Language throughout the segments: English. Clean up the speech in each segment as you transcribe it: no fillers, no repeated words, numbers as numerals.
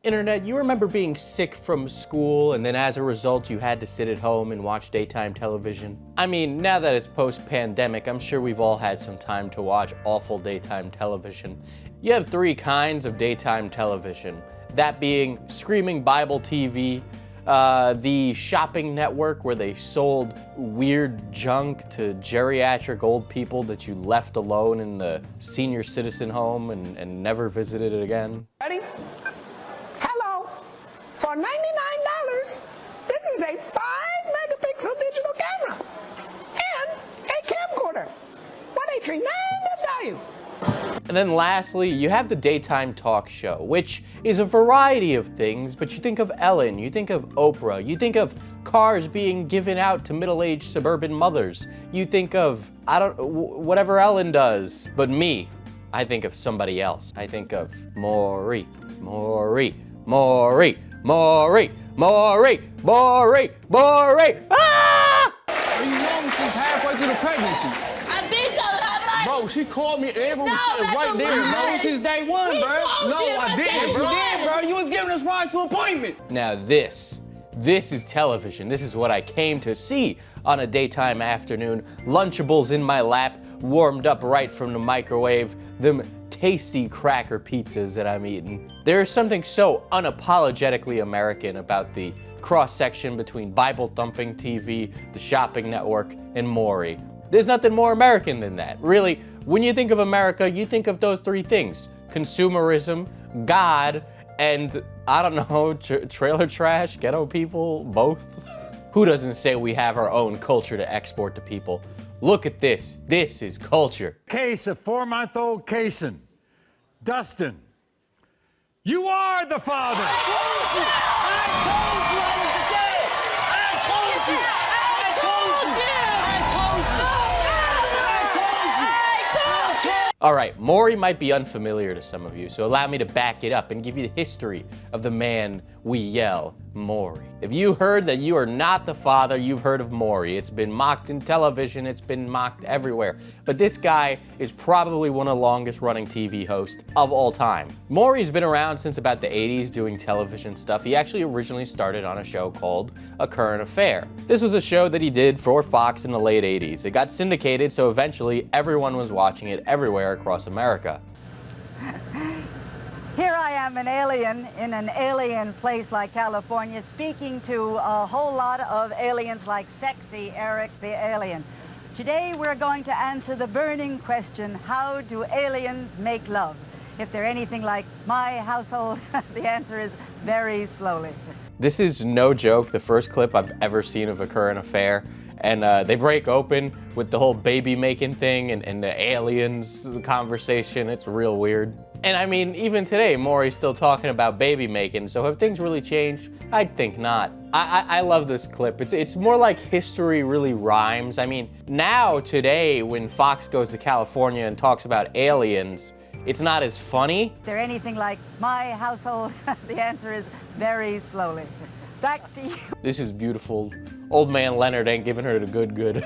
Internet, you remember being sick from school and then as a result you had to sit at home and watch daytime television? I mean, now that it's post-pandemic, I'm sure we've all had some time to watch awful daytime television. You have three kinds of daytime television. That being Screaming Bible TV, the shopping network where they sold weird junk to geriatric old people that you left alone in the senior citizen home and never visited it again. Ready? Hello. For $99, this is a 5-megapixel digital camera and a camcorder. What a tremendous value. And then lastly, you have the daytime talk show, which is a variety of things, but you think of Ellen, you think of Oprah, you think of cars being given out to middle-aged suburban mothers, you think of, whatever Ellen does. But me, I think of somebody else. I think of Maury Povich. Ah! Are you wrong since halfway through the pregnancy? I've been telling her money. Bro, she called me. Everyone was sitting right there, bro. Since day one, bro. No, I didn't, bro. You did, bro. You was giving us rides to appointment. Now this is television. This is what I came to see on a daytime afternoon. Lunchables in my lap, warmed up right from the microwave. Them tasty cracker pizzas that I'm eating. There's something so unapologetically American about the cross-section between Bible-thumping TV, the shopping network, and Maury. There's nothing more American than that. Really, when you think of America, you think of those three things: consumerism, God, and, I don't know, trailer trash, ghetto people, both. Who doesn't say we have our own culture to export to people? Look at this. This is culture. Case of 4-month-old Kason. Dustin, you are the father. I told you I was the dad. I told you. I told you. All right, Maury might be unfamiliar to some of you, so allow me to back it up and give you the history of the man we yell Maury. If you heard that you are not the father, you've heard of Maury. It's been mocked in television, it's been mocked everywhere. But this guy is probably one of the longest running TV hosts of all time. Maury's been around since about the 80s doing television stuff. He actually originally started on a show called A Current Affair. This was a show that he did for Fox in the late 80s. It got syndicated, so eventually everyone was watching it everywhere across America. Here I am, an alien in an alien place like California, speaking to a whole lot of aliens like Sexy Eric the Alien. Today we're going to answer the burning question, how do aliens make love? If they're anything like my household, the answer is very slowly. This is no joke, the first clip I've ever seen of A Current Affair. And they break open with the whole baby making thing and the aliens conversation. It's real weird. And I mean, even today, Maury's still talking about baby making, so have things really changed? I'd think not. I love this clip. It's more like history really rhymes. I mean, now, today, when Fox goes to California and talks about aliens, it's not as funny. If they're anything like my household, the answer is very slowly. Back to you. This is beautiful. Old man Leonard ain't giving her the good.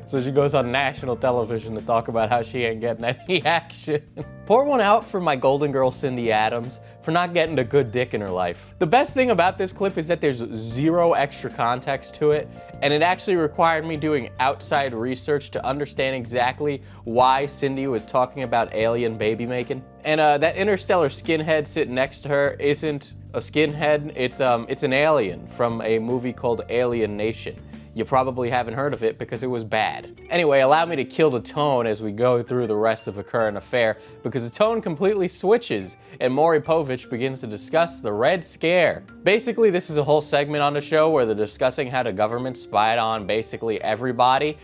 So she goes on national television to talk about how she ain't getting any action. Pour one out for my golden girl Cindy Adams for not getting a good dick in her life. The best thing about this clip is that there's zero extra context to it, and it actually required me doing outside research to understand exactly why Cindy was talking about alien baby making. And that interstellar skinhead sitting next to her isn't a skinhead, it's an alien from a movie called Alien Nation. You probably haven't heard of it because it was bad. Anyway, allow me to kill the tone as we go through the rest of A Current Affair, because the tone completely switches and Maury Povich begins to discuss the Red Scare. Basically, this is a whole segment on the show where they're discussing how the government spied on basically everybody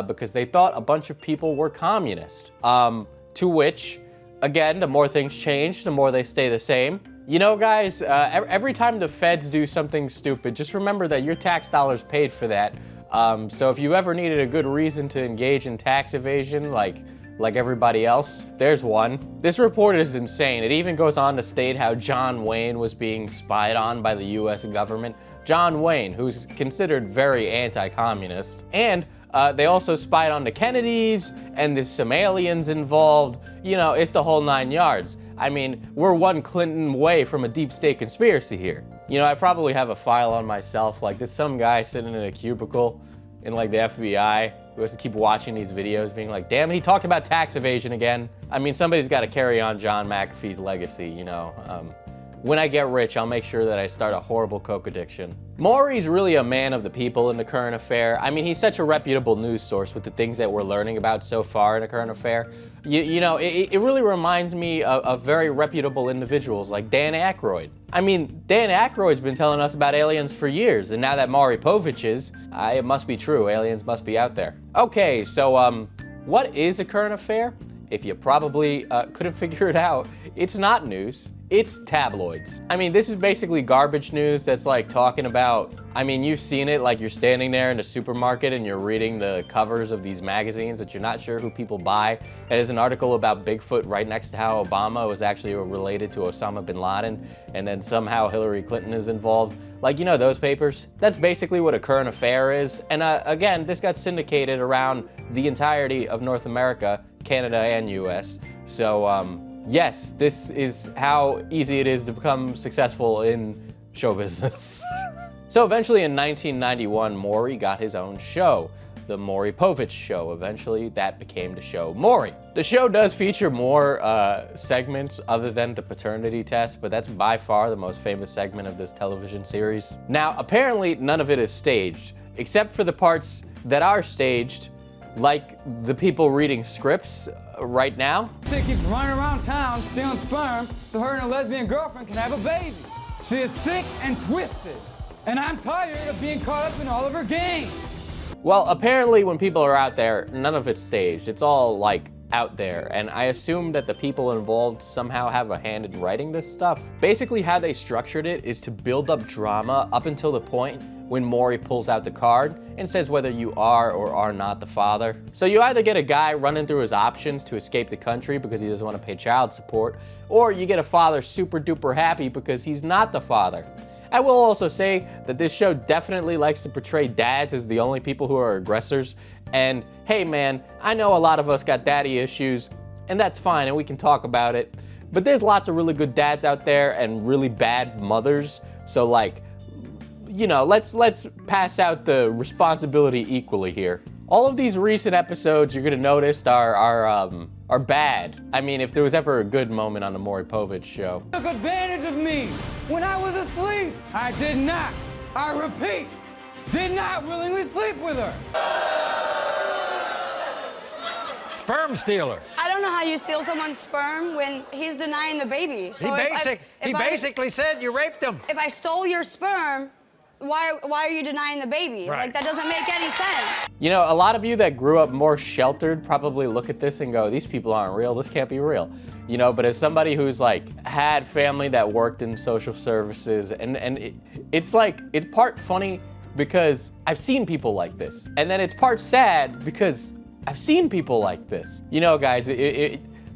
because they thought a bunch of people were communist. To which, again, the more things change, the more they stay the same. You know, guys, every time the feds do something stupid, just remember that your tax dollars paid for that. So if you ever needed a good reason to engage in tax evasion, like everybody else, there's one. This report is insane. It even goes on to state how John Wayne was being spied on by the US government. John Wayne, who's considered very anti-communist. And they also spied on the Kennedys, and there's some aliens involved. You know, it's the whole 9 yards. I mean, we're one Clinton away from a deep state conspiracy here. You know, I probably have a file on myself, like there's some guy sitting in a cubicle in like the FBI who has to keep watching these videos being like, damn it, he talked about tax evasion again. I mean, somebody's got to carry on John McAfee's legacy, you know. When I get rich, I'll make sure that I start a horrible coke addiction. Maury's really a man of the people in The Current Affair. I mean, he's such a reputable news source with the things that we're learning about so far in The Current Affair. You know, it really reminds me of very reputable individuals like Dan Aykroyd. I mean, Dan Aykroyd's been telling us about aliens for years, and now that Maury Povich is, it must be true. Aliens must be out there. Okay, so what is A Current Affair? If you probably couldn't figure it out, it's not news. It's tabloids. I mean, this is basically garbage news that's like talking about, I mean, you've seen it, like you're standing there in the supermarket and you're reading the covers of these magazines that you're not sure who people buy. And there's an article about Bigfoot right next to how Obama was actually related to Osama bin Laden, and then somehow Hillary Clinton is involved. Like, you know those papers? That's basically what A Current Affair is. And again, this got syndicated around the entirety of North America, Canada and US. So, yes, this is how easy it is to become successful in show business. So eventually in 1991, Maury got his own show, The Maury Povich Show. Eventually that became the show Maury. The show does feature more segments other than the paternity test, but that's by far the most famous segment of this television series. Now, apparently none of it is staged, except for the parts that are staged, like the people reading scripts right now. She keeps running around town stealing sperm so her and her lesbian girlfriend can have a baby. She is sick and twisted, and I'm tired of being caught up in all of her games. Well, apparently when people are out there, none of it's staged. It's all like out there, and I assume that the people involved somehow have a hand in writing this stuff. Basically how they structured it is to build up drama up until the point when Maury pulls out the card and says whether you are or are not the father. So you either get a guy running through his options to escape the country because he doesn't want to pay child support, or you get a father super duper happy because he's not the father. I will also say that this show definitely likes to portray dads as the only people who are aggressors. And hey man, I know a lot of us got daddy issues, and that's fine and we can talk about it. But there's lots of really good dads out there and really bad mothers. So like, you know, let's pass out the responsibility equally here. All of these recent episodes you're gonna notice are bad. I mean, if there was ever a good moment on the Maury Povich show. Took advantage of me when I was asleep. I did not, I repeat, did not willingly sleep with her. Sperm stealer. I don't know how you steal someone's sperm when he's denying the baby. So He basically said you raped him. If I stole your sperm, why are you denying the baby? Right. Like, that doesn't make any sense. You know, a lot of you that grew up more sheltered probably look at this and go, these people aren't real, this can't be real. You know, but as somebody who's like had family that worked in social services, and it's like, it's part funny because I've seen people like this. And then it's part sad because I've seen people like this. You know, guys,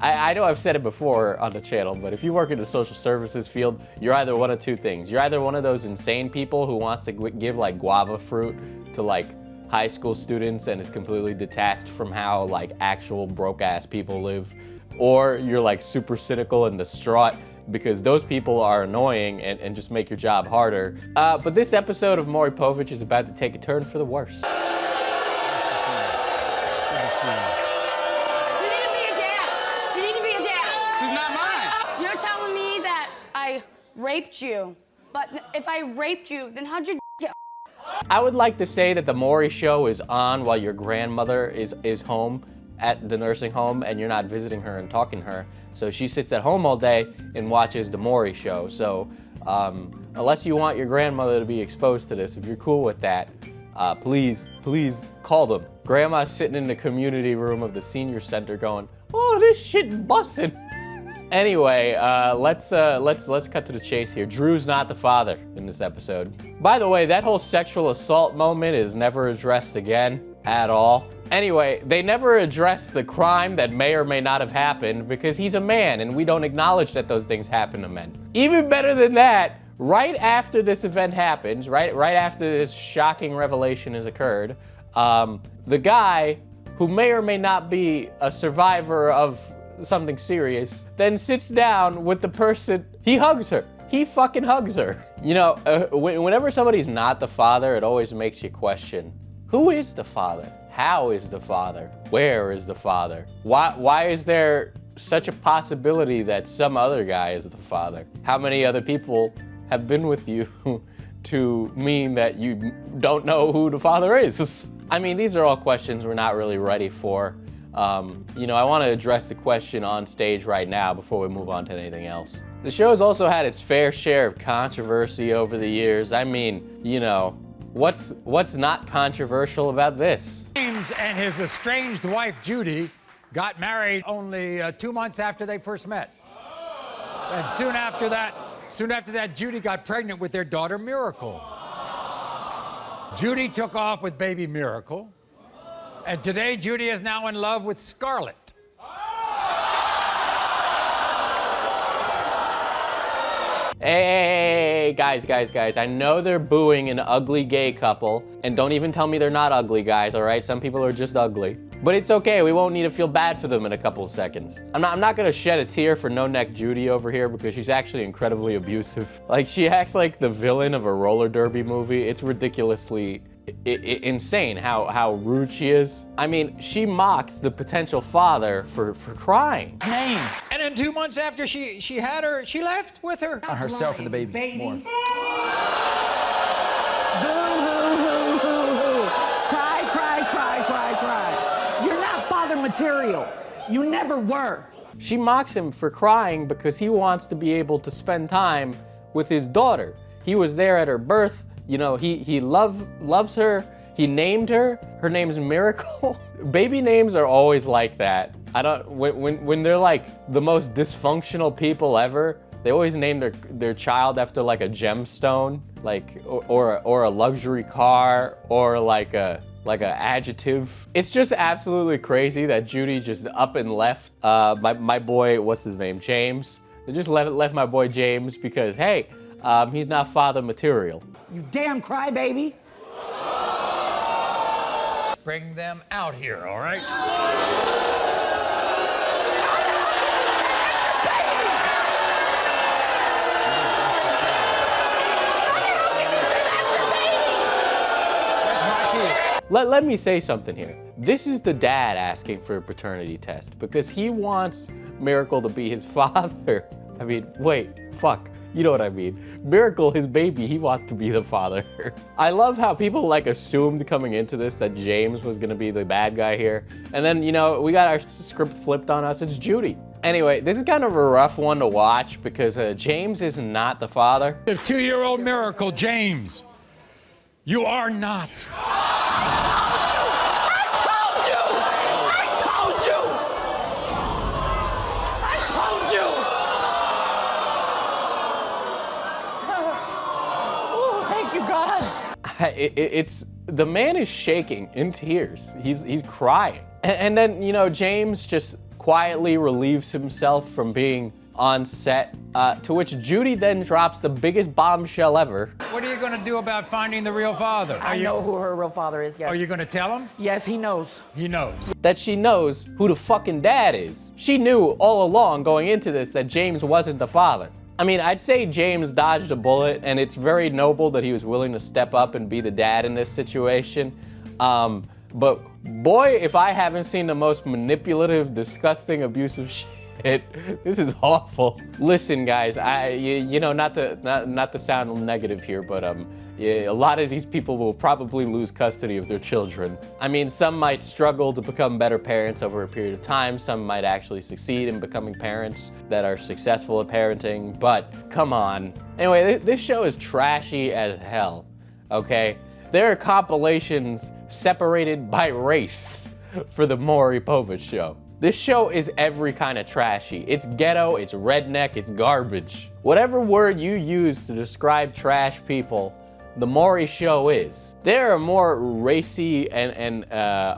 I know I've said it before on the channel, but if you work in the social services field, you're either one of two things. You're either one of those insane people who wants to give like guava fruit to like high school students and is completely detached from how like actual broke ass people live, or you're like super cynical and distraught because those people are annoying and just make your job harder. But this episode of Maury Povich is about to take a turn for the worse. Raped you. But if I raped you, then how'd you get? I would like to say that the Maury show is on while your grandmother is home at the nursing home and you're not visiting her and talking to her. So she sits at home all day and watches the Maury show. So unless you want your grandmother to be exposed to this, if you're cool with that, please call them. Grandma's sitting in the community room of the senior center going, oh, this shit bussin'. Anyway, let's cut to the chase here. Drew's not the father in this episode. By the way, that whole sexual assault moment is never addressed again at all. Anyway, they never address the crime that may or may not have happened because he's a man and we don't acknowledge that those things happen to men. Even better than that, right after this event happens, right after this shocking revelation has occurred, the guy who may or may not be a survivor of something serious, then sits down with the person, he hugs her. He fucking hugs her. You know, whenever somebody's not the father, it always makes you question, who is the father? How is the father? Where is the father? Why is there such a possibility that some other guy is the father? How many other people have been with you to mean that you don't know who the father is? I mean, these are all questions we're not really ready for. You know, I want to address the question on stage right now before we move on to anything else. The show has also had its fair share of controversy over the years. I mean, you know, what's not controversial about this? James and his estranged wife, Judy, got married only 2 months after they first met. And soon after that, Judy got pregnant with their daughter, Miracle. Judy took off with baby Miracle. And today, Judy is now in love with Scarlett. Hey, guys. I know they're booing an ugly gay couple, and don't even tell me they're not ugly, guys, all right? Some people are just ugly. But it's okay, we won't need to feel bad for them in a couple of seconds. I'm not gonna shed a tear for No Neck Judy over here because she's actually incredibly abusive. Like, she acts like the villain of a roller derby movie. It's ridiculously insane how rude she is. I mean, she mocks the potential father for crying. Name. And then 2 months after she had her, she left with her. On herself and the baby. More. Boo hoo hoo hoo hoo. Cry, cry, cry, cry, cry. You're not father material. You never were. She mocks him for crying because he wants to be able to spend time with his daughter. He was there at her birth. You know, he loves her. He named her. Her name's Miracle. Baby names are always like that. When they're like the most dysfunctional people ever, they always name their child after like a gemstone, like or a luxury car, or like a adjective. It's just absolutely crazy that Judy just up and left my boy, what's his name, James. They just left my boy James because, hey, he's not father material. You damn crybaby. Bring them out here, all right? Let me say something here. This is the dad asking for a paternity test because he wants Miracle to be his father. I mean, wait, fuck. You know what I mean. Miracle, his baby, he wants to be the father. I love how people like assumed coming into this that James was gonna be the bad guy here. And then, you know, we got our script flipped on us, it's Judy. Anyway, this is kind of a rough one to watch because James is not the father. The 2-year-old Miracle, James, you are not. It's the man is shaking in tears. He's crying. And then, you know, James just quietly relieves himself from being on set, to which Judy then drops the biggest bombshell ever. What are you going to do about finding the real father? I know who her real father is, yes. Are you going to tell him? Yes, he knows. He knows. That she knows who the fucking dad is. She knew all along going into this that James wasn't the father. I mean, I'd say James dodged a bullet, and it's very noble that he was willing to step up and be the dad in this situation. But boy, if I haven't seen the most manipulative, disgusting, abusive shit, this is awful. Listen, guys, you know, not to sound negative here, but a lot of these people will probably lose custody of their children. I mean, some might struggle to become better parents over a period of time. Some might actually succeed in becoming parents that are successful at parenting, but come on. Anyway, this show is trashy as hell, okay? There are compilations separated by race for the Maury Povich show. This show is every kind of trashy. It's ghetto, it's redneck, it's garbage. Whatever word you use to describe trash people, the Maury show is. There are more racy and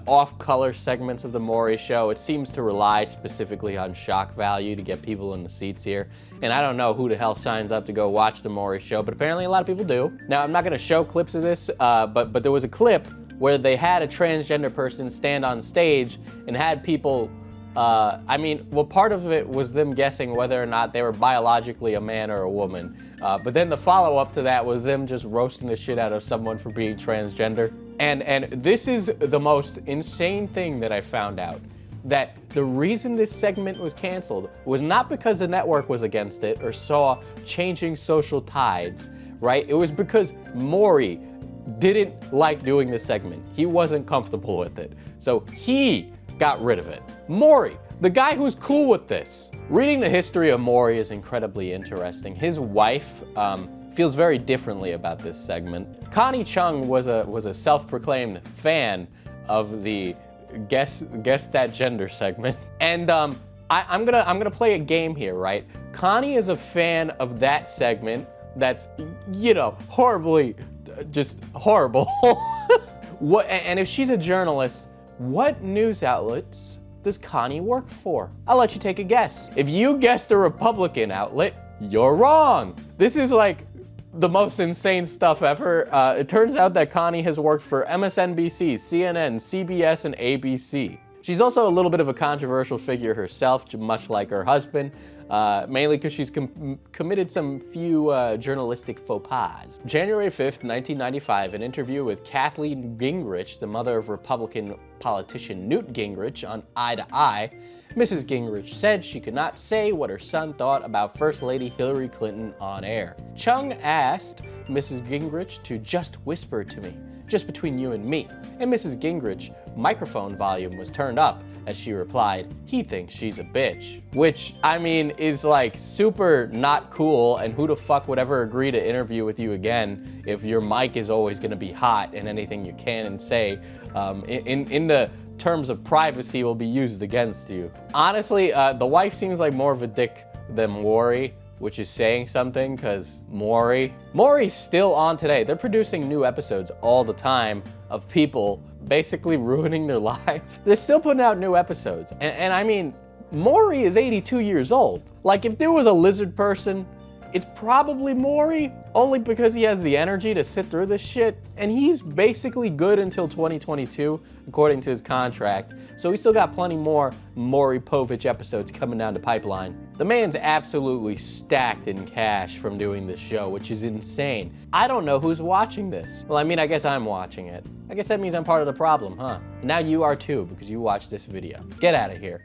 off-color segments of the Maury show. It seems to rely specifically on shock value to get people in the seats here. And I don't know who the hell signs up to go watch the Maury show, but apparently a lot of people do. Now, I'm not gonna show clips of this, but there was a clip where they had a transgender person stand on stage and had people I mean, well, part of it was them guessing whether or not they were biologically a man or a woman. But then the follow-up to that was them just roasting the shit out of someone for being transgender. And this is the most insane thing that I found out. That the reason this segment was canceled was not because the network was against it or saw changing social tides, right? It was because Maury didn't like doing this segment. He wasn't comfortable with it. So he got rid of it. Maury, the guy who's cool with this. Reading the history of Maury is incredibly interesting. His wife feels very differently about this segment. Connie Chung was a self-proclaimed fan of the guess that gender segment. And I'm gonna play a game here, right? Connie is a fan of that segment that's, you know, horribly, just horrible. And if she's a journalist, what news outlets does Connie work for? I'll let you take a guess. If you guessed a Republican outlet, you're wrong. This is like the most insane stuff ever. It turns out that Connie has worked for MSNBC, CNN, CBS, and ABC. She's also a little bit of a controversial figure herself, much like her husband, mainly because she's committed some few journalistic faux pas. January 5th, 1995, an interview with Kathleen Gingrich, the mother of Republican politician Newt Gingrich, on Eye to Eye, Mrs. Gingrich said she could not say what her son thought about First Lady Hillary Clinton on air. Chung asked Mrs. Gingrich to just whisper to me, just between you and me, and Mrs. Gingrich microphone volume was turned up as she replied, "He thinks she's a bitch." Which, I mean, is like super not cool, and who the fuck would ever agree to interview with you again if your mic is always gonna be hot and anything you can and say in the terms of privacy will be used against you. Honestly, the wife seems like more of a dick than Maury, which is saying something, because Maury's still on today. They're producing new episodes all the time of people basically ruining their lives. They're still putting out new episodes. And I mean, Maury is 82 years old. Like, if there was a lizard person, it's probably Maury, only because he has the energy to sit through this shit. And he's basically good until 2022, according to his contract. So we still got plenty more Maury Povich episodes coming down the pipeline. The man's absolutely stacked in cash from doing this show, which is insane. I don't know who's watching this. Well, I mean, I guess I'm watching it. I guess that means I'm part of the problem, huh? Now you are too, because you watched this video. Get out of here.